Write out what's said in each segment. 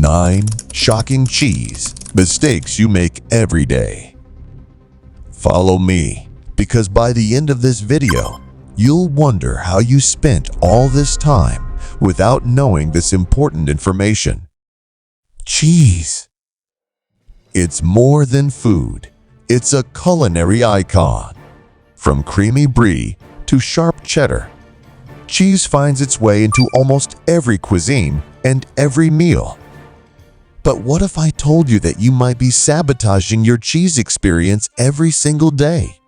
9 shocking cheese mistakes you make every day. Follow me, because by the end of this video, you'll wonder how you spent all this time without knowing this important information. Cheese. It's more than food. It's a culinary icon. From creamy brie to sharp cheddar, cheese finds its way into almost every cuisine and every meal. But what if I told you that you might be sabotaging your cheese experience every single day?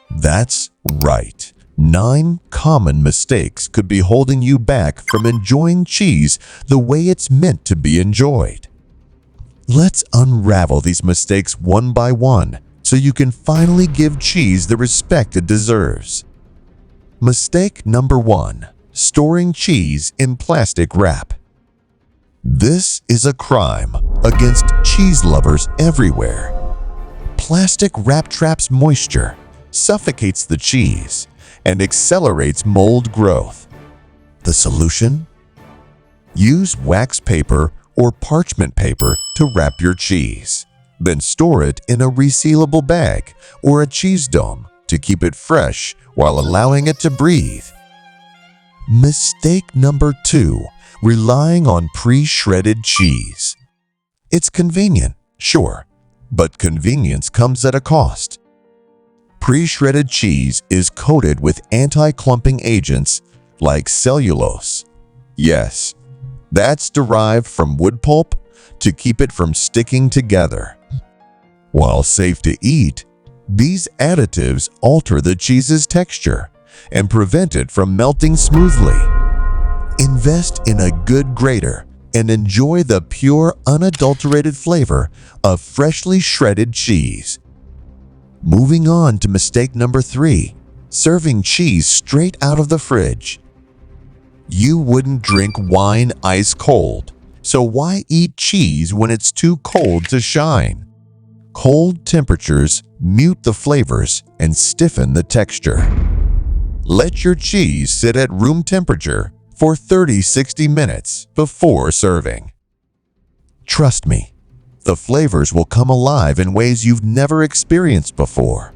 That's right. 9 common mistakes could be holding you back from enjoying cheese the way it's meant to be enjoyed. Let's unravel these mistakes one by one so you can finally give cheese the respect it deserves. Mistake number 1. Storing cheese in plastic wrap. This is a crime against cheese lovers everywhere. Plastic wrap traps moisture, suffocates the cheese, and accelerates mold growth. The solution? Use wax paper or parchment paper to wrap your cheese. Then store it in a resealable bag or a cheese dome to keep it fresh while allowing it to breathe. Mistake number 2. Relying on pre-shredded cheese. It's convenient, sure, but convenience comes at a cost. Pre-shredded cheese is coated with anti-clumping agents like cellulose. Yes, that's derived from wood pulp to keep it from sticking together. While safe to eat, these additives alter the cheese's texture and prevent it from melting smoothly. Invest in a good grater and enjoy the pure, unadulterated flavor of freshly shredded cheese. Moving on to mistake number 3, serving cheese straight out of the fridge. You wouldn't drink wine ice cold, so why eat cheese when it's too cold to shine? Cold temperatures mute the flavors and stiffen the texture. Let your cheese sit at room temperature for 30-60 minutes before serving. Trust me, the flavors will come alive in ways you've never experienced before.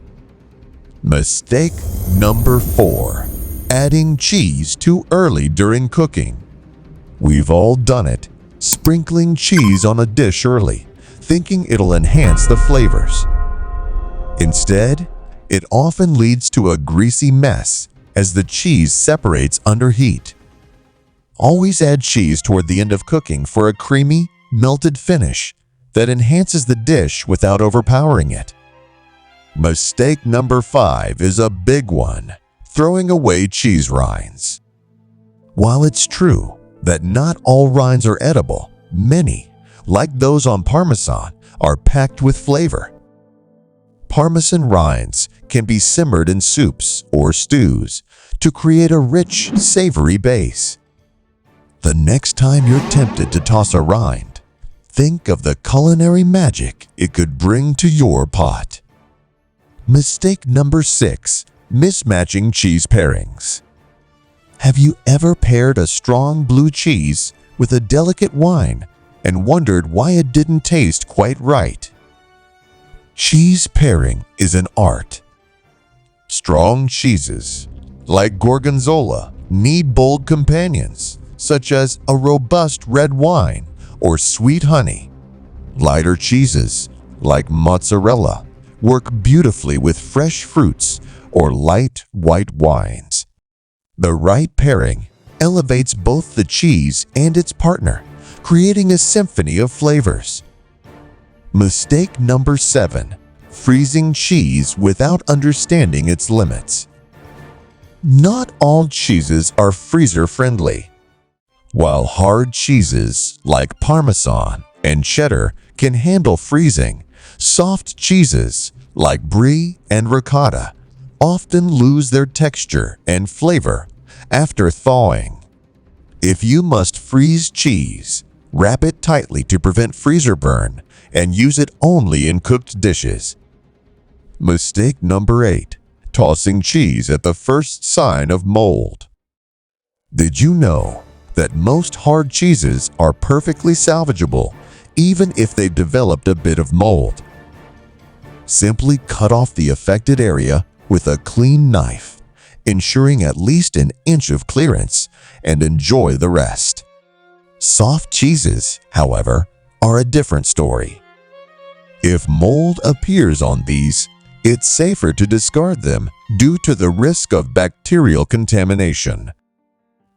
Mistake number 4. Adding cheese too early during cooking. We've all done it, sprinkling cheese on a dish early, thinking it'll enhance the flavors. Instead, it often leads to a greasy mess as the cheese separates under heat. Always add cheese toward the end of cooking for a creamy, melted finish that enhances the dish without overpowering it. Mistake number 5 is a big one: throwing away cheese rinds. While it's true that not all rinds are edible, many, like those on Parmesan, are packed with flavor. Parmesan rinds can be simmered in soups or stews to create a rich, savory base. The next time you're tempted to toss a rind, think of the culinary magic it could bring to your pot. Mistake number 6. Mismatching cheese pairings. Have you ever paired a strong blue cheese with a delicate wine and wondered why it didn't taste quite right? Cheese pairing is an art. Strong cheeses, like Gorgonzola, need bold companions, such as a robust red wine or sweet honey. Lighter cheeses, like mozzarella, work beautifully with fresh fruits or light white wines. The right pairing elevates both the cheese and its partner, creating a symphony of flavors. Mistake number 7. Freezing cheese without understanding its limits. Not all cheeses are freezer-friendly. While hard cheeses like Parmesan and cheddar can handle freezing, soft cheeses like brie and ricotta often lose their texture and flavor after thawing. If you must freeze cheese, wrap it tightly to prevent freezer burn and use it only in cooked dishes. Mistake number 8. Tossing cheese at the first sign of mold. Did you know that most hard cheeses are perfectly salvageable, even if they've developed a bit of mold. Simply cut off the affected area with a clean knife, ensuring at least an inch of clearance, and enjoy the rest. Soft cheeses, however, are a different story. If mold appears on these, it's safer to discard them due to the risk of bacterial contamination.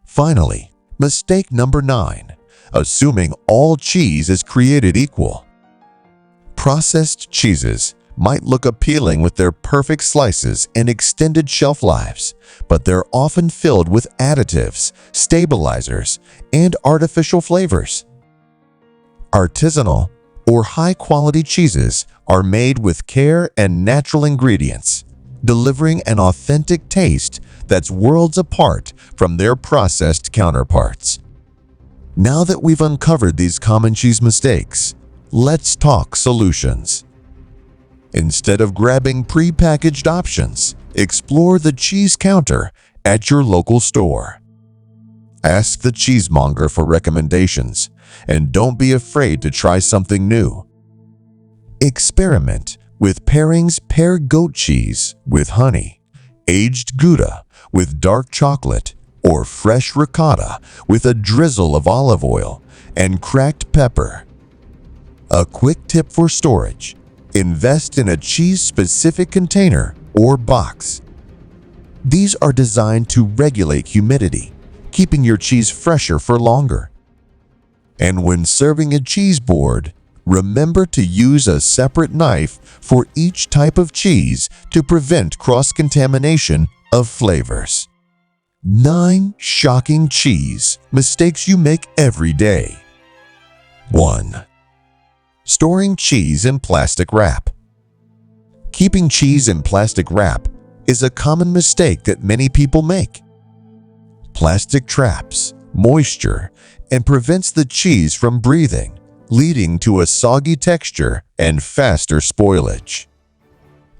Finally, mistake number 9, assuming all cheese is created equal. Processed cheeses might look appealing with their perfect slices and extended shelf lives, but they're often filled with additives, stabilizers, and artificial flavors. Artisanal or high-quality cheeses are made with care and natural ingredients, delivering an authentic taste that's worlds apart from their processed counterparts. Now that we've uncovered these common cheese mistakes, let's talk solutions. Instead of grabbing pre-packaged options, explore the cheese counter at your local store. Ask the cheesemonger for recommendations, and don't be afraid to try something new. Experiment with pairings. Pair goat cheese with honey, aged Gouda with dark chocolate, or fresh ricotta with a drizzle of olive oil and cracked pepper. A quick tip for storage: invest in a cheese-specific container or box. These are designed to regulate humidity, keeping your cheese fresher for longer. And when serving a cheese board, remember to use a separate knife for each type of cheese to prevent cross-contamination of flavors. 9 shocking cheese mistakes you make every day. 1. Storing cheese in plastic wrap. Keeping cheese in plastic wrap is a common mistake that many people make. Plastic traps moisture and prevents the cheese from breathing, leading to a soggy texture and faster spoilage.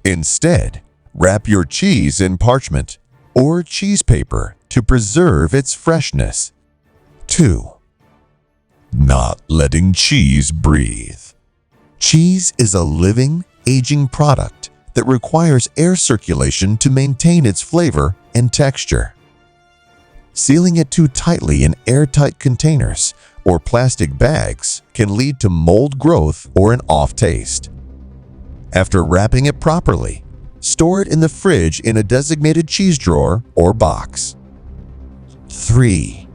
Instead, wrap your cheese in parchment or cheese paper to preserve its freshness. 2. Not letting cheese breathe. Cheese is a living, aging product that requires air circulation to maintain its flavor and texture. Sealing it too tightly in airtight containers or plastic bags can lead to mold growth or an off taste. After wrapping it properly, store it in the fridge in a designated cheese drawer or box. 3.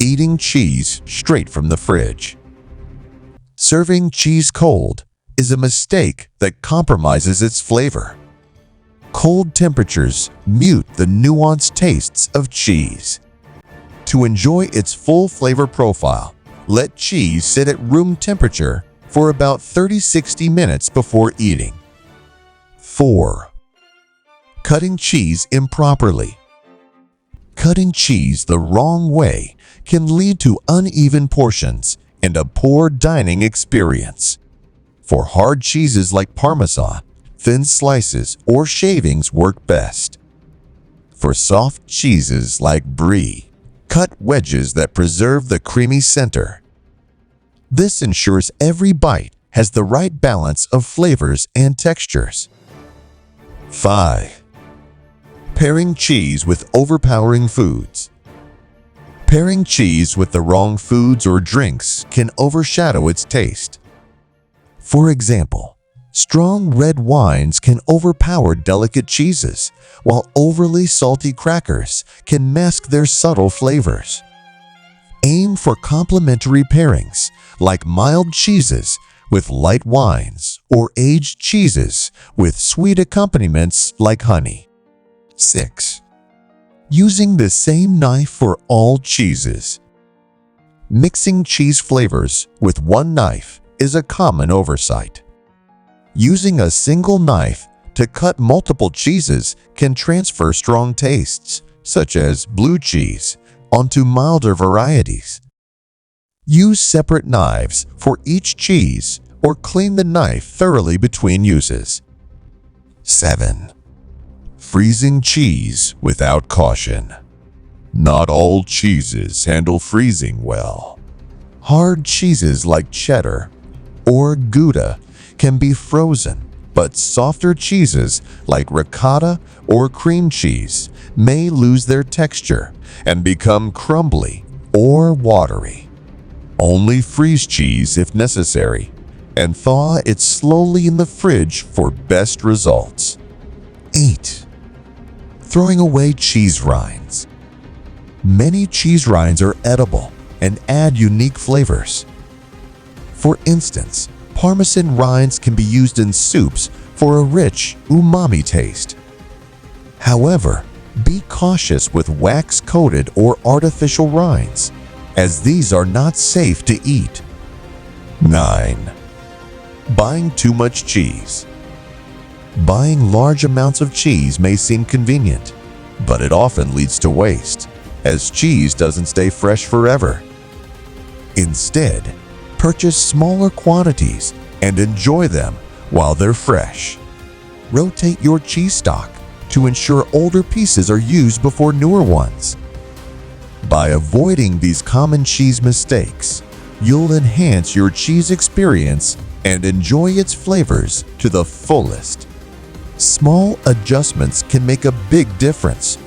Eating cheese straight from the fridge. Serving cheese cold is a mistake that compromises its flavor. Cold temperatures mute the nuanced tastes of cheese. To enjoy its full flavor profile, let cheese sit at room temperature for about 30-60 minutes before eating. 4. Cutting cheese improperly. Cutting cheese the wrong way can lead to uneven portions and a poor dining experience. For hard cheeses like Parmesan, thin slices or shavings work best. For soft cheeses like Brie, cut wedges that preserve the creamy center. This ensures every bite has the right balance of flavors and textures. 5. Pairing cheese with overpowering foods. Pairing cheese with the wrong foods or drinks can overshadow its taste. For example, strong red wines can overpower delicate cheeses, while overly salty crackers can mask their subtle flavors. Aim for complementary pairings, like mild cheeses with light wines or aged cheeses with sweet accompaniments like honey. 6. Using the same knife for all cheeses. Mixing cheese flavors with one knife is a common oversight. Using a single knife to cut multiple cheeses can transfer strong tastes, such as blue cheese, onto milder varieties. Use separate knives for each cheese or clean the knife thoroughly between uses. 7. Freezing cheese without caution. Not all cheeses handle freezing well. Hard cheeses like cheddar or Gouda can be frozen, but softer cheeses like ricotta or cream cheese may lose their texture and become crumbly or watery. Only freeze cheese if necessary, and thaw it slowly in the fridge for best results. 8. Throwing away cheese rinds. Many cheese rinds are edible and add unique flavors. For instance, Parmesan rinds can be used in soups for a rich, umami taste. However, be cautious with wax-coated or artificial rinds, as these are not safe to eat. 9. Buying too much cheese. Buying large amounts of cheese may seem convenient, but it often leads to waste, as cheese doesn't stay fresh forever. Instead, purchase smaller quantities and enjoy them while they're fresh. Rotate your cheese stock to ensure older pieces are used before newer ones. By avoiding these common cheese mistakes, you'll enhance your cheese experience and enjoy its flavors to the fullest. Small adjustments can make a big difference